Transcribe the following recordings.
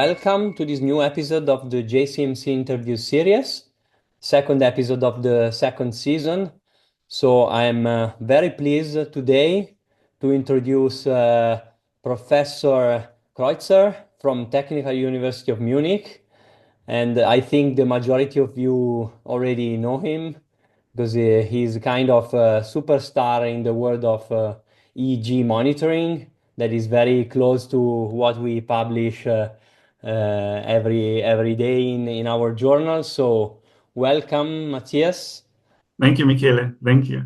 welcome to this new episode of the JCMC interview series, second episode of the second season. So I'm very pleased today to introduce Professor Kreuzer from Technical University of Munich. And I think the majority of you already know him because he's kind of a superstar in the world of EEG monitoring that is very close to what we publish every day in our journal. So welcome, Matthias. Thank you, Michele. Thank you.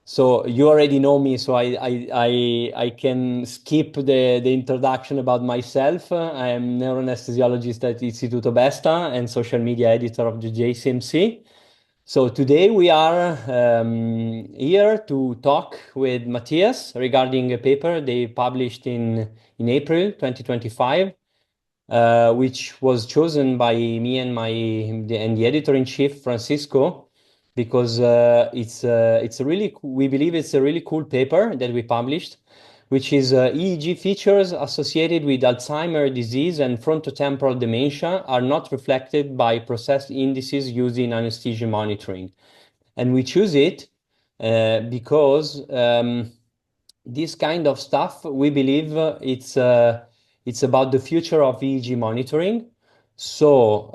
So you already know me, so I can skip the introduction about myself. I am neuroanesthesiologist at Istituto Besta and social media editor of the JCMC. So today we are here to talk with Matthias regarding a paper they published in April 2025, which was chosen by me and the editor-in-chief Francisco because it's a really we believe it's a really cool paper that we published, which is EEG features associated with Alzheimer disease and frontotemporal dementia are not reflected by processed indices used in anesthesia monitoring. And we choose it because this kind of stuff, we believe it's about the future of EEG monitoring. So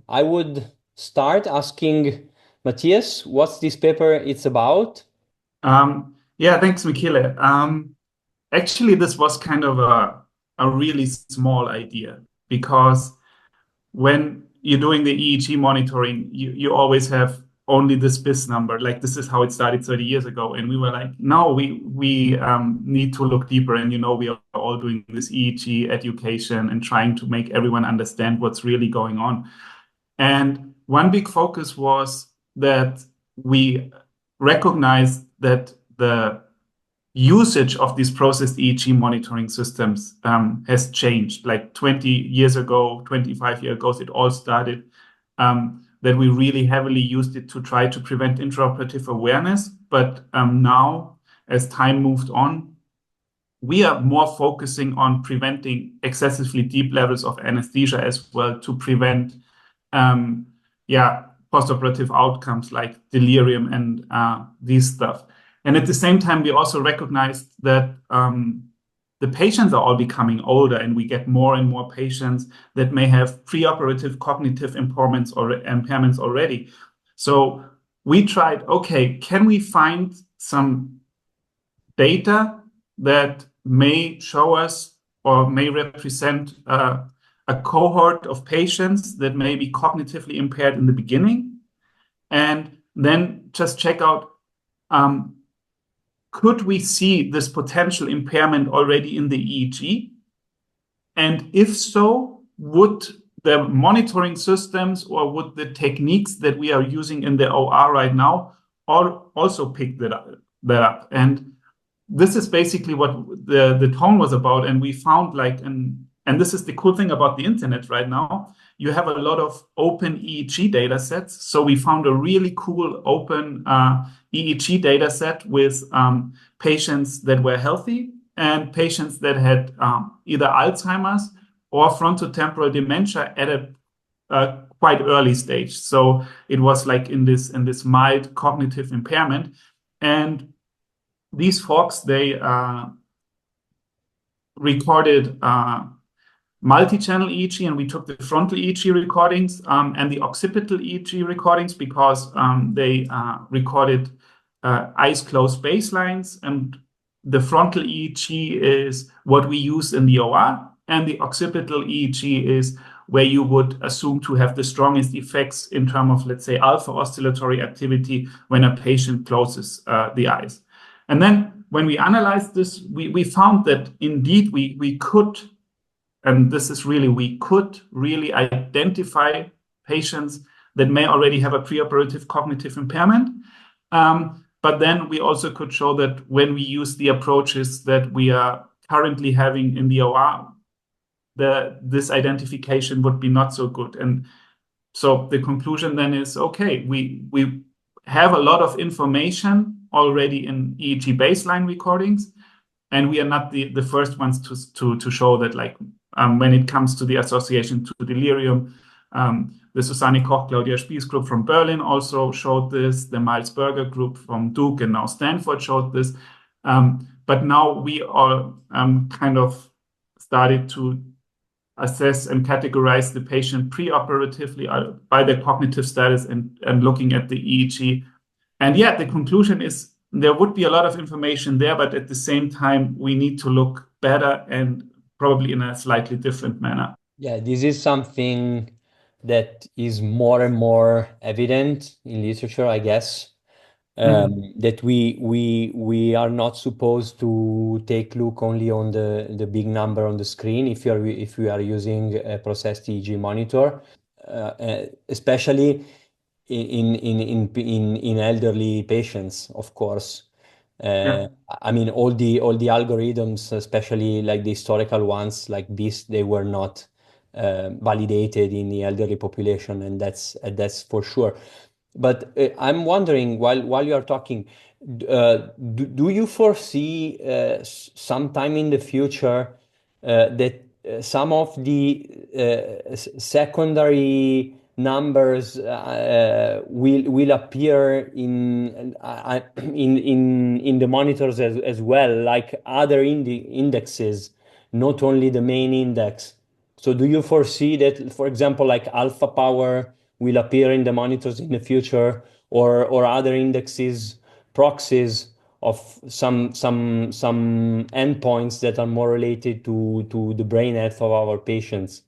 I would start asking Matthias, what's this paper it's about? Yeah, thanks, Michele. Actually, this was kind of a really small idea because when you're doing the EEG monitoring, you always have only this BIS number. Like this is how it started 30 years ago. And we were like, no, we need to look deeper. And, we are all doing this EEG education and trying to make everyone understand what's really going on. And one big focus was that we recognized that the usage of these processed EEG monitoring systems has changed. Like 20 years ago, 25 years ago, it all started that we really heavily used it to try to prevent intraoperative awareness. But now, as time moved on, we are more focusing on preventing excessively deep levels of anesthesia as well to prevent postoperative outcomes like delirium and these stuff. And at the same time, we also recognized that the patients are all becoming older and we get more and more patients that may have preoperative cognitive impairments already. So we tried, okay, can we find some data that may show us or may represent a cohort of patients that may be cognitively impaired in the beginning, and then just check out, could we see this potential impairment already in the EEG? And if so, would the monitoring systems or would the techniques that we are using in the OR right now also pick that up? And this is basically what the tone was about. And we found and this is the cool thing about the internet right now. You have a lot of open EEG data sets. So we found a really cool open EEG data set with patients that were healthy and patients that had either Alzheimer's or frontotemporal dementia at a quite early stage. So it was like in this mild cognitive impairment. And these folks, they recorded multi-channel EEG, and we took the frontal EEG recordings and the occipital EEG recordings because they recorded eyes closed baselines. And the frontal EEG is what we use in the OR, and the occipital EEG is where you would assume to have the strongest effects in terms of, let's say, alpha oscillatory activity when a patient closes the eyes. And then when we analyzed this, we found that indeed we could, and this is really, we could really identify patients that may already have a preoperative cognitive impairment. But then we also could show that when we use the approaches that we are currently having in the OR, this identification would be not so good. And so the conclusion then is, okay, we have a lot of information already in EEG baseline recordings, and we are not the first ones to show that when it comes to the association to delirium. The Susanne Koch, Claudia Spies group from Berlin also showed this. The Miles Berger group from Duke and now Stanford showed this. But now we are kind of started to assess and categorize the patient preoperatively by their cognitive status and looking at the EEG. And yeah, the conclusion is there would be a lot of information there, but at the same time, we need to look better and probably in a slightly different manner. Yeah, this is something that is more and more evident in literature, I guess. That we are not supposed to take look only on the big number on the screen if we are using a processed EEG monitor, especially in elderly patients, of course. Yeah. I mean, all the algorithms, especially like the historical ones like this, they were not validated in the elderly population, and that's for sure. But I'm wondering, while you are talking, do you foresee sometime in the future that some of the secondary numbers will appear in the monitors as well, like other indexes, not only the main index? So do you foresee that, for example, like alpha power will appear in the monitors in the future, or other indexes, proxies of some endpoints that are more related to the brain health of our patients?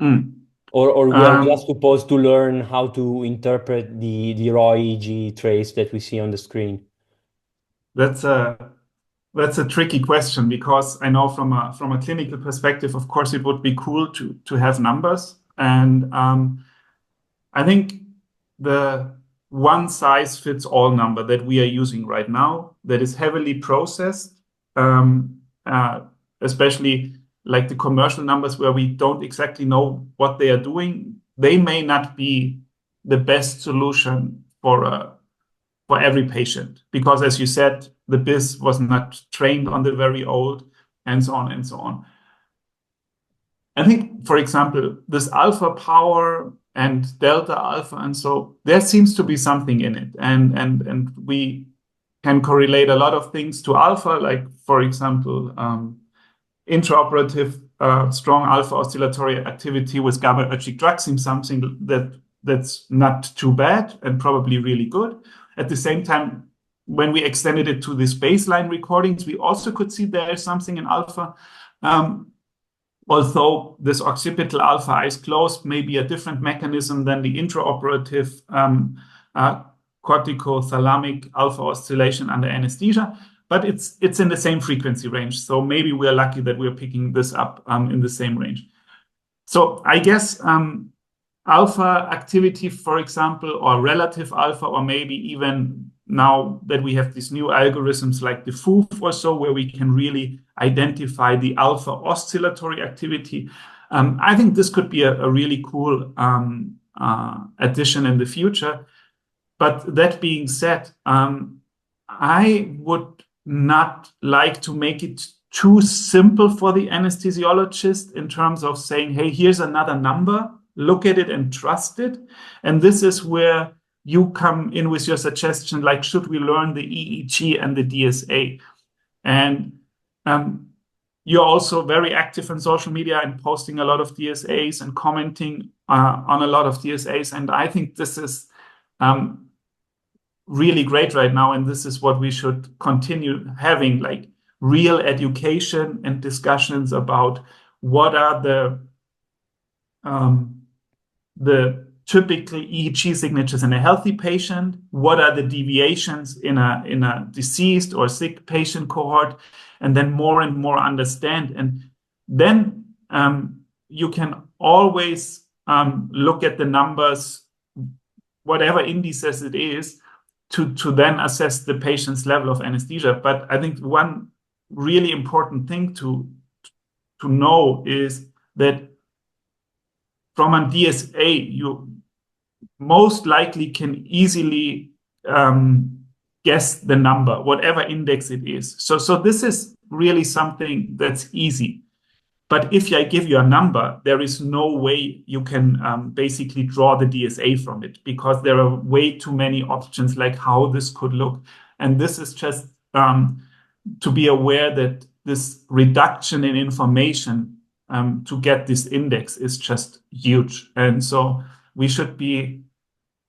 Mm. Or we are just Um, supposed to learn how to interpret the raw EEG trace that we see on the screen? that's a tricky question because I know from a clinical perspective, of course, it would be cool to have numbers. And I think the one size fits all number that we are using right now that is heavily processed, um, uh, especially like the commercial numbers where we don't exactly know what they are doing, they may not be the best solution for every patient because, as you said, the BIS was not trained on the very old, and so on and so on. I think, for example, this alpha power and delta alpha, and so there seems to be something in it, and we can correlate a lot of things to alpha, like for example, intraoperative strong alpha oscillatory activity with GABAergic drug seems something that's not too bad and probably really good. At the same time, when we extended it to these baseline recordings, we also could see there is something in alpha. Although this occipital alpha eyes closed may be a different mechanism than the intraoperative corticothalamic alpha oscillation under anesthesia, but it's in the same frequency range. So maybe we're lucky that we're picking this up in the same range. So I guess alpha activity, for example, or relative alpha, or maybe even now that we have these new algorithms like the FOOF or so, where we can really identify the alpha oscillatory activity. I think this could be a really cool addition in the future. But that being said, I would not like to make it too simple for the anesthesiologist in terms of saying, hey, here's another number, look at it and trust it. And this is where you come in with your suggestion, like, should we learn the EEG and the DSA? And you're also very active in social media and posting a lot of DSAs and commenting on a lot of DSAs. And I think this is really great right now. And this is what we should continue having, like real education and discussions about what are the typically EEG signatures in a healthy patient, what are the deviations in a deceased or sick patient cohort, and then more and more understand. And then you can always look at the numbers, whatever indices it is, to then assess the patient's level of anesthesia. But I think one really important thing to know is that from a DSA, you most likely can easily guess the number, whatever index it is. So this is really something that's easy. But if I give you a number, there is no way you can basically draw the DSA from it, because there are way too many options like how this could look. And this is just to be aware that this reduction in information to get this index is just huge. And so we should be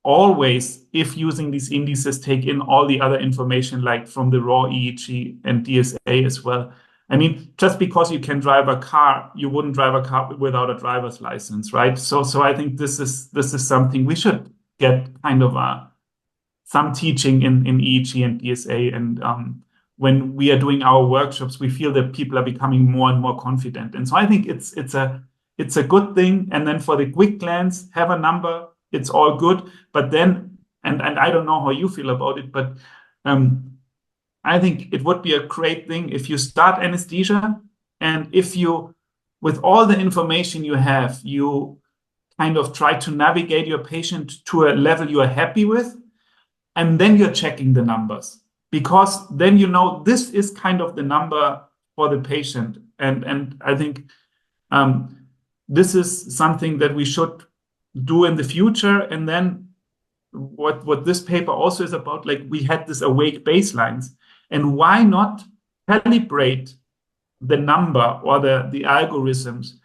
always, if using these indices, take in all the other information, like from the raw EEG and DSA as well. I mean, just because you can drive a car, you wouldn't drive a car without a driver's license, right? So I think this is something we should get kind of some teaching in EEG and DSA. And when we are doing our workshops, we feel that people are becoming more and more confident. And so I think it's a good thing. And then for the quick glance, have a number. It's all good. But then, and I don't know how you feel about it, but I think it would be a great thing if you start anesthesia, and if you, with all the information you have, you kind of try to navigate your patient to a level you are happy with, and then you're checking the numbers, because then you know this is kind of the number for the patient. And I think this is something that we should do in the future. And then what this paper also is about, like we had this awake baselines, and why not calibrate the number or the algorithms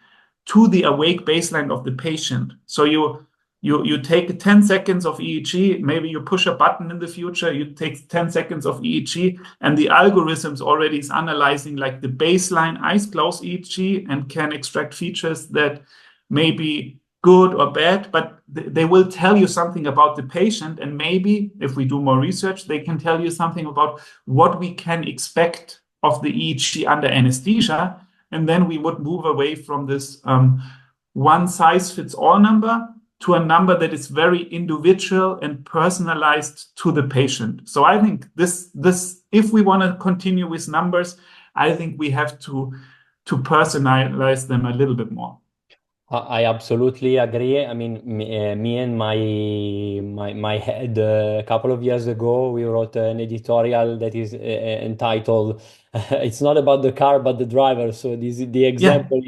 to the awake baseline of the patient. So you take 10 seconds of EEG, maybe you push a button in the future, you take 10 seconds of EEG, and the algorithms already is analyzing like the baseline eyes closed EEG and can extract features that may be good or bad, but they will tell you something about the patient. And maybe if we do more research, they can tell you something about what we can expect of the EEG under anesthesia. And then we would move away from this one size fits all number to a number that is very individual and personalized to the patient. So I think this if we want to continue with numbers, I think we have to personalize them a little bit more. I absolutely agree. I mean, me and my head, a couple of years ago, we wrote an editorial that is entitled "It's not about the car but the driver." So the Yeah, example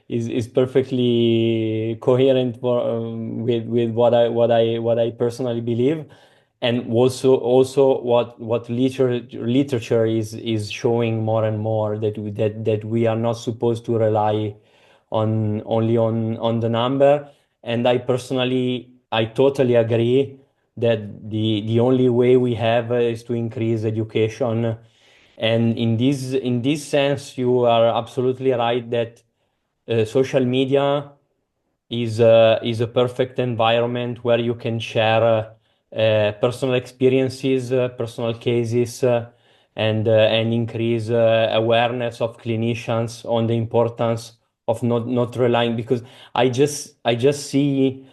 is perfectly coherent with what I personally believe, and also what literature is showing more and more, that we are not supposed to rely only on the number. And I totally agree that the only way we have is to increase education. And in this sense, you are absolutely right that social media is a perfect environment where you can share personal experiences, personal cases, and increase awareness of clinicians on the importance of not relying. Because I just see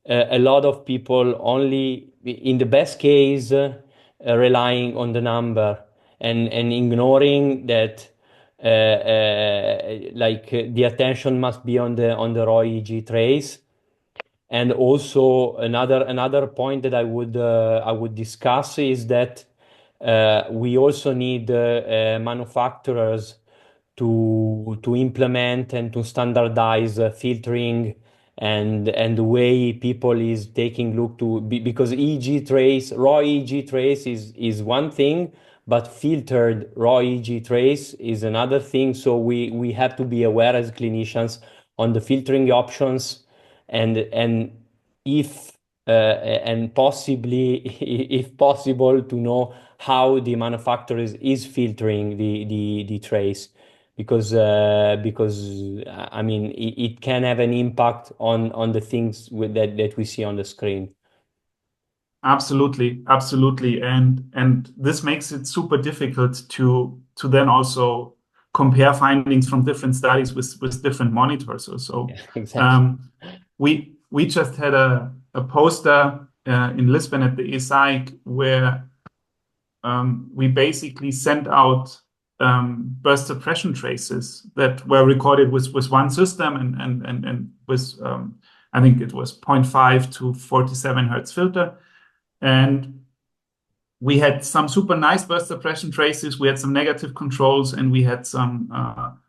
a lot of people only in the best case relying on the number, and ignoring that the attention must be on the raw EEG trace. And also another point that I would discuss is that we also need manufacturers to implement and to standardize filtering, and the way people is taking look because raw EEG trace is one thing, but filtered raw EEG trace is another thing. So we have to be aware as clinicians on the filtering options, and if and possibly if possible, to know how the manufacturer is filtering the trace, because I mean it can have an impact on the things that we see on the screen. absolutely, absolutely. And this makes it super difficult to then also compare findings from different studies with different monitors or so. Yeah, exactly. We just had a poster in Lisbon at the ESAIC where we basically sent out burst suppression traces that were recorded with one system and with I think it was 0.5 to 47 hertz filter. And we had some super nice burst suppression traces, we had some negative controls, and we had some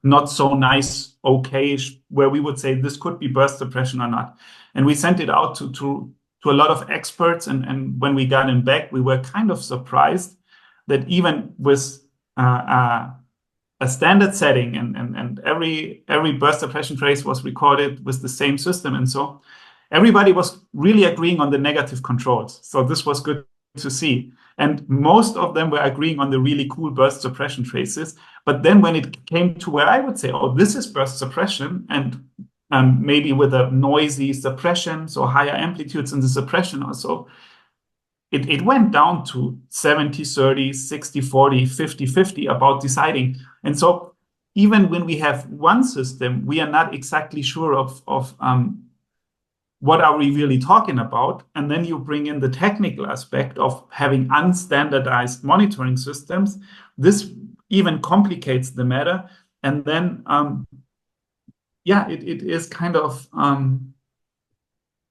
not so nice okayish, where we would say this could be burst suppression or not. And we sent it out to a lot of experts, and when we got them back, we were kind of surprised that even with a standard setting and every burst suppression trace was recorded with the same system, and so everybody was really agreeing on the negative controls. So this was good to see. And most of them were agreeing on the really cool burst suppression traces. But then when it came to where I would say, oh, this is burst suppression, and maybe with a noisy suppression, so higher amplitudes in the suppression also, it went down to 70-30, 60-40, 50-50 about deciding. And so even when we have one system, we are not exactly sure of what are we really talking about? And then you bring in the technical aspect of having unstandardized monitoring systems. This even complicates the matter. And then, it is kind of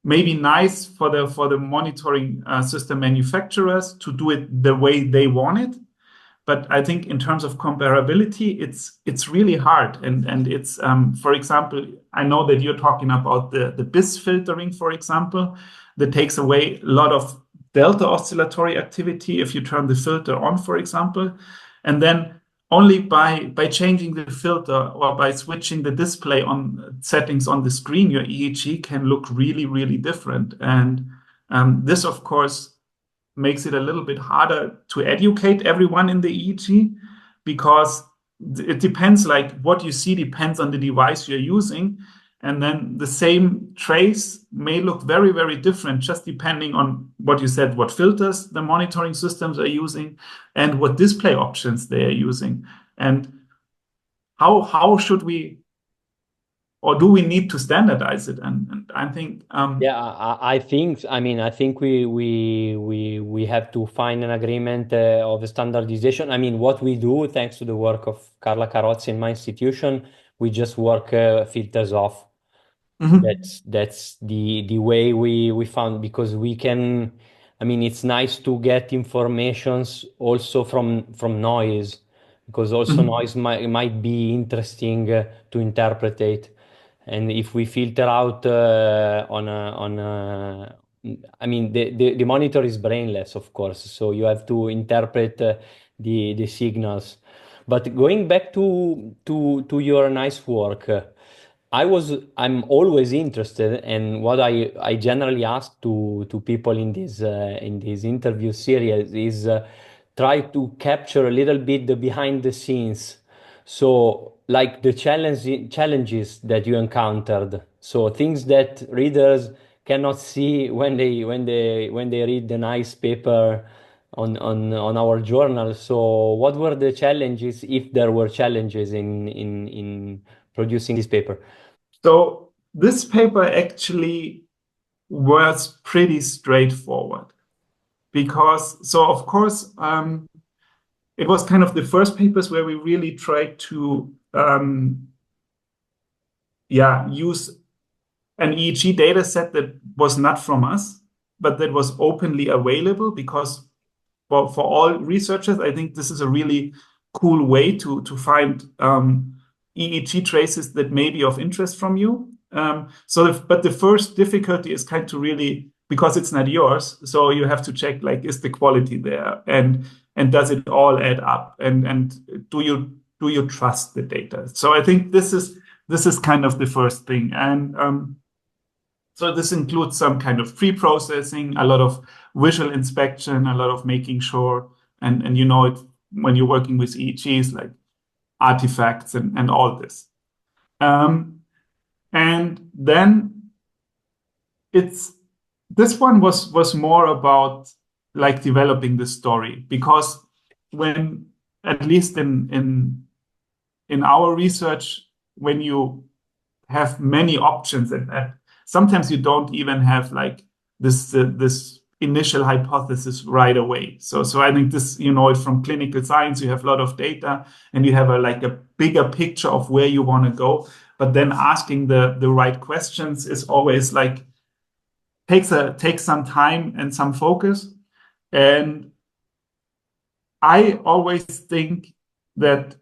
maybe nice for the monitoring system manufacturers to do it the way they want it. But I think in terms of comparability, it's really hard. And it's, for example, I know that you're talking about the BIS filtering, for example, that takes away a lot of delta oscillatory activity if you turn the filter on, for example. And then only by changing the filter or by switching the display on settings on the screen, your EEG can look really, really different. And this, of course, makes it a little bit harder to educate everyone in the EEG, because it depends, like what you see depends on the device you're using. And then the same trace may look very, very different, just depending on what you said, what filters the monitoring systems are using and what display options they are using. And how should we, or do we need to standardize it? And I think I think, I think we have to find an agreement of standardization. I mean, what we do, thanks to the work of Carla Carozzi in my institution, we just work filters off. That's the way we found, because we can. I mean, it's nice to get informations also from noise, because also noise might be interesting to interpret it. And if we filter out I mean, the monitor is brainless, of course, so you have to interpret the signals. But going back to your nice work, I'm always interested, and what I generally ask to people in this interview series is try to capture a little bit the behind the scenes. So, like the challenges that you encountered, so things that readers cannot see when they read the nice paper on our journal. So, what were the challenges, if there were challenges in producing this paper? So this paper actually was pretty straightforward, because, so of course, it was kind of the first papers where we really tried to use an EEG data set that was not from us, but that was openly available, because for all researchers, I think this is a really cool way to find EEG traces that may be of interest from you. But the first difficulty is kind to really, because it's not yours, so you have to check, like, is the quality there, and does it all add up, and do you trust the data? So I think this is kind of the first thing, and so this includes some kind of pre-processing, a lot of visual inspection, a lot of making sure, and you know it when you're working with EEGs, like artifacts and all this. And then this one was more about like developing the story, because when, at least in our research, when you have many options, and sometimes you don't even have like this initial hypothesis right away. So I think this, you know it from clinical science, you have a lot of data and you have a bigger picture of where you want to go. But then asking the right questions is always takes some time and some focus. And I always think that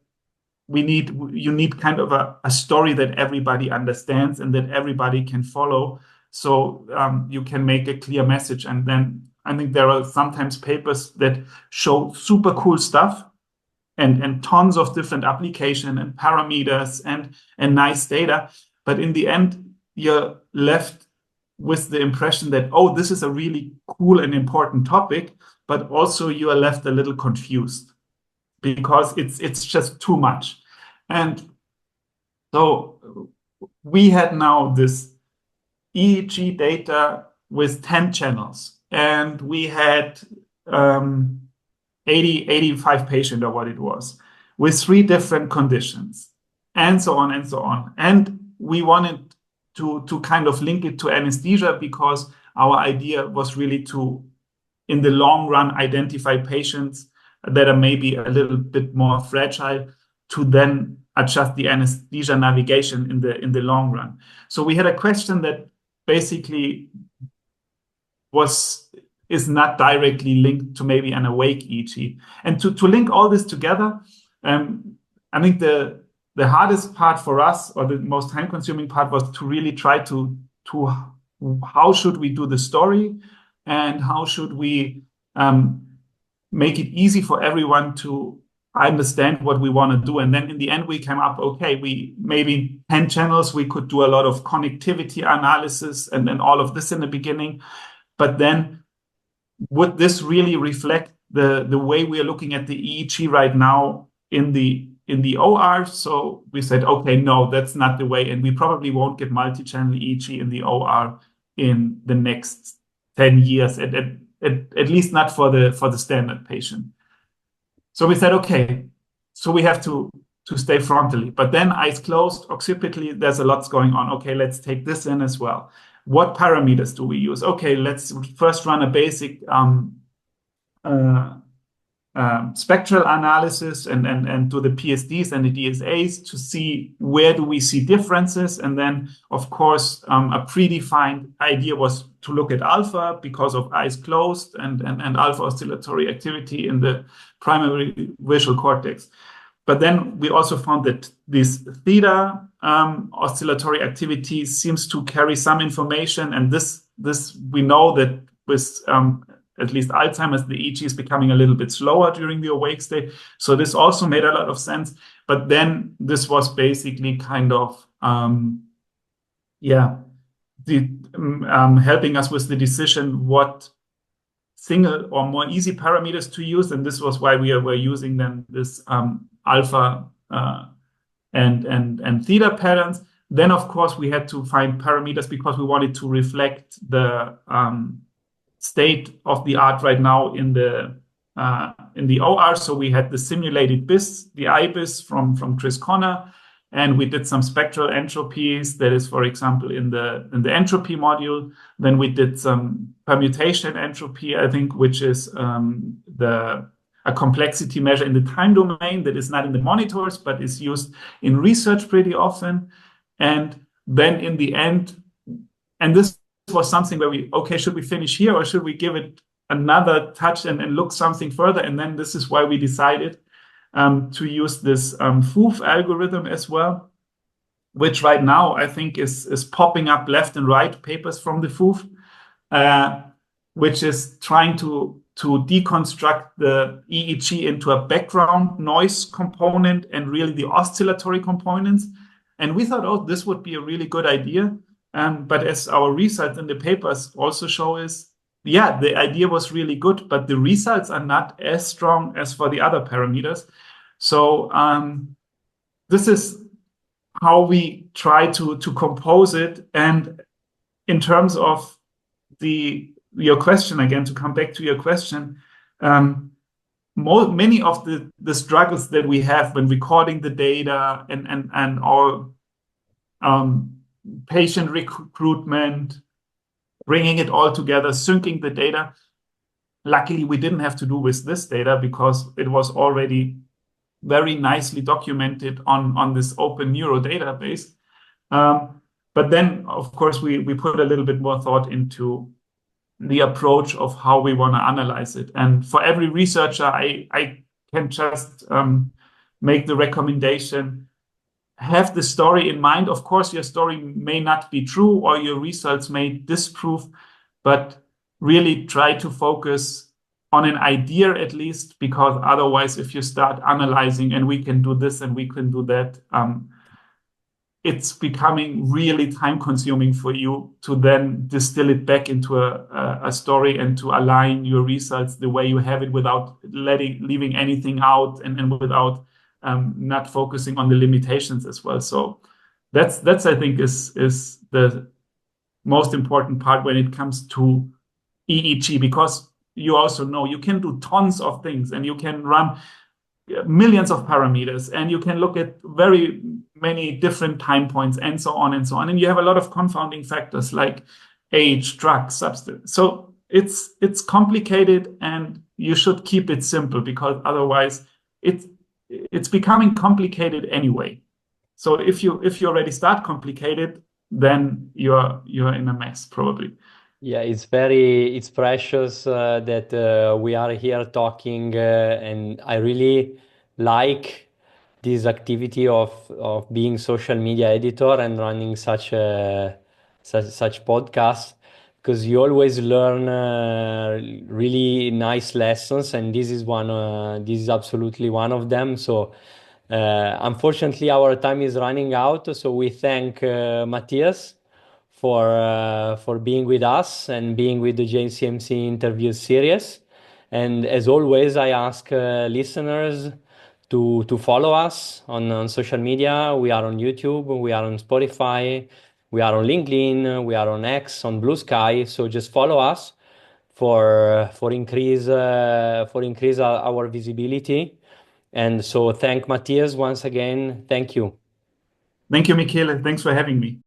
you need kind of a story that everybody understands and that everybody can follow. So you can make a clear message. And then I think there are sometimes papers that show super cool stuff and tons of different application and parameters and nice data. But in the end, you're left with the impression that, oh, this is a really cool and important topic, but also you are left a little confused because it's just too much. And so we had now this EEG data with 10 channels, and we had 85 patients or what it was, with 3 different conditions, and so on and so on. And we wanted to kind of link it to anesthesia because our idea was really to, in the long run, identify patients that are maybe a little bit more fragile to then adjust the anesthesia navigation in the long run. So we had a question that basically is not directly linked to maybe an awake EEG. And to link all this together, I think the hardest part for us, or the most time-consuming part, was to really try to how should we do the story, and how should we make it easy for everyone to understand what we want to do. And then in the end, we came up, okay, we maybe 10 channels, we could do a lot of connectivity analysis and all of this in the beginning. But then would this really reflect the way we are looking at the EEG right now in the OR? So we said, okay, no, that's not the way. And we probably won't get multi-channel EEG in the OR in the next 10 years, at least not for the standard patient. So we said, okay, so we have to stay frontally. But then eyes closed, occipitally, there's a lot going on. Okay, let's take this in as well. What parameters do we use? Okay, let's first run a basic spectral analysis and do the PSDs and the DSAs to see where do we see differences. And then, of course, a predefined idea was to look at alpha because of eyes closed and alpha oscillatory activity in the primary visual cortex. But then we also found that this theta oscillatory activity seems to carry some information. And this we know that with at least Alzheimer's, the EEG is becoming a little bit slower during the awake state. So this also made a lot of sense. But then this was basically kind of, helping us with the decision what single or more easy parameters to use. And this was why we were using then this alpha and theta patterns. Then, of course, we had to find parameters because we wanted to reflect the state of the art right now in the OR. So we had the simulated BIS, the IBIS from Chris Connor, and we did some spectral entropies. That is, for example, in the entropy module. Then we did some permutation entropy, I think, which is a complexity measure in the time domain that is not in the monitors, but is used in research pretty often. And then in the end, and this was something where should we finish here or should we give it another touch and look something further? And then this is why we decided to use this FOOF algorithm as well, which right now I think is popping up left and right, papers from the FOOF, which is trying to deconstruct the EEG into a background noise component and really the oscillatory components. And we thought, oh, this would be a really good idea. But as our results in the papers also show is, yeah, the idea was really good, but the results are not as strong as for the other parameters. So this is how we try to compose it. And in terms of your question, again, to come back to your question, many of the struggles that we have when recording the data and our patient recruitment, bringing it all together, syncing the data. Luckily, we didn't have to do with this data because it was already very nicely documented on this open neuro database. But then, of course, we put a little bit more thought into the approach of how we want to analyze it. And for every researcher, I can just make the recommendation. Have the story in mind. Of course, your story may not be true or your results may disprove, but really try to focus on an idea at least, because otherwise, if you start analyzing and we can do this and we can do that, it's becoming really time consuming for you to then distill it back into a story and to align your results the way you have it without leaving anything out and without not focusing on the limitations as well. So that's I think is the most important part when it comes to EEG, because you also know you can do tons of things and you can run millions of parameters and you can look at very many different time points and so on and so on. And you have a lot of confounding factors like age, drug, substance. So it's complicated and you should keep it simple, because otherwise it's becoming complicated anyway. So if you already start complicated, then you're in a mess probably. Yeah, it's precious that we are here talking, and I really like this activity of being social media editor and running such podcast, because you always learn really nice lessons, and this is absolutely one of them. So unfortunately, our time is running out. So we thank Matthias for being with us and being with the JCMC interview series. And as always, I ask listeners to follow us on social media. We are on YouTube, we are on Spotify, we are on LinkedIn, we are on X, on Blue Sky. So just follow us for increase our visibility. And so thank Matthias once again. Thank you. Thank you, Michele. Thanks for having me.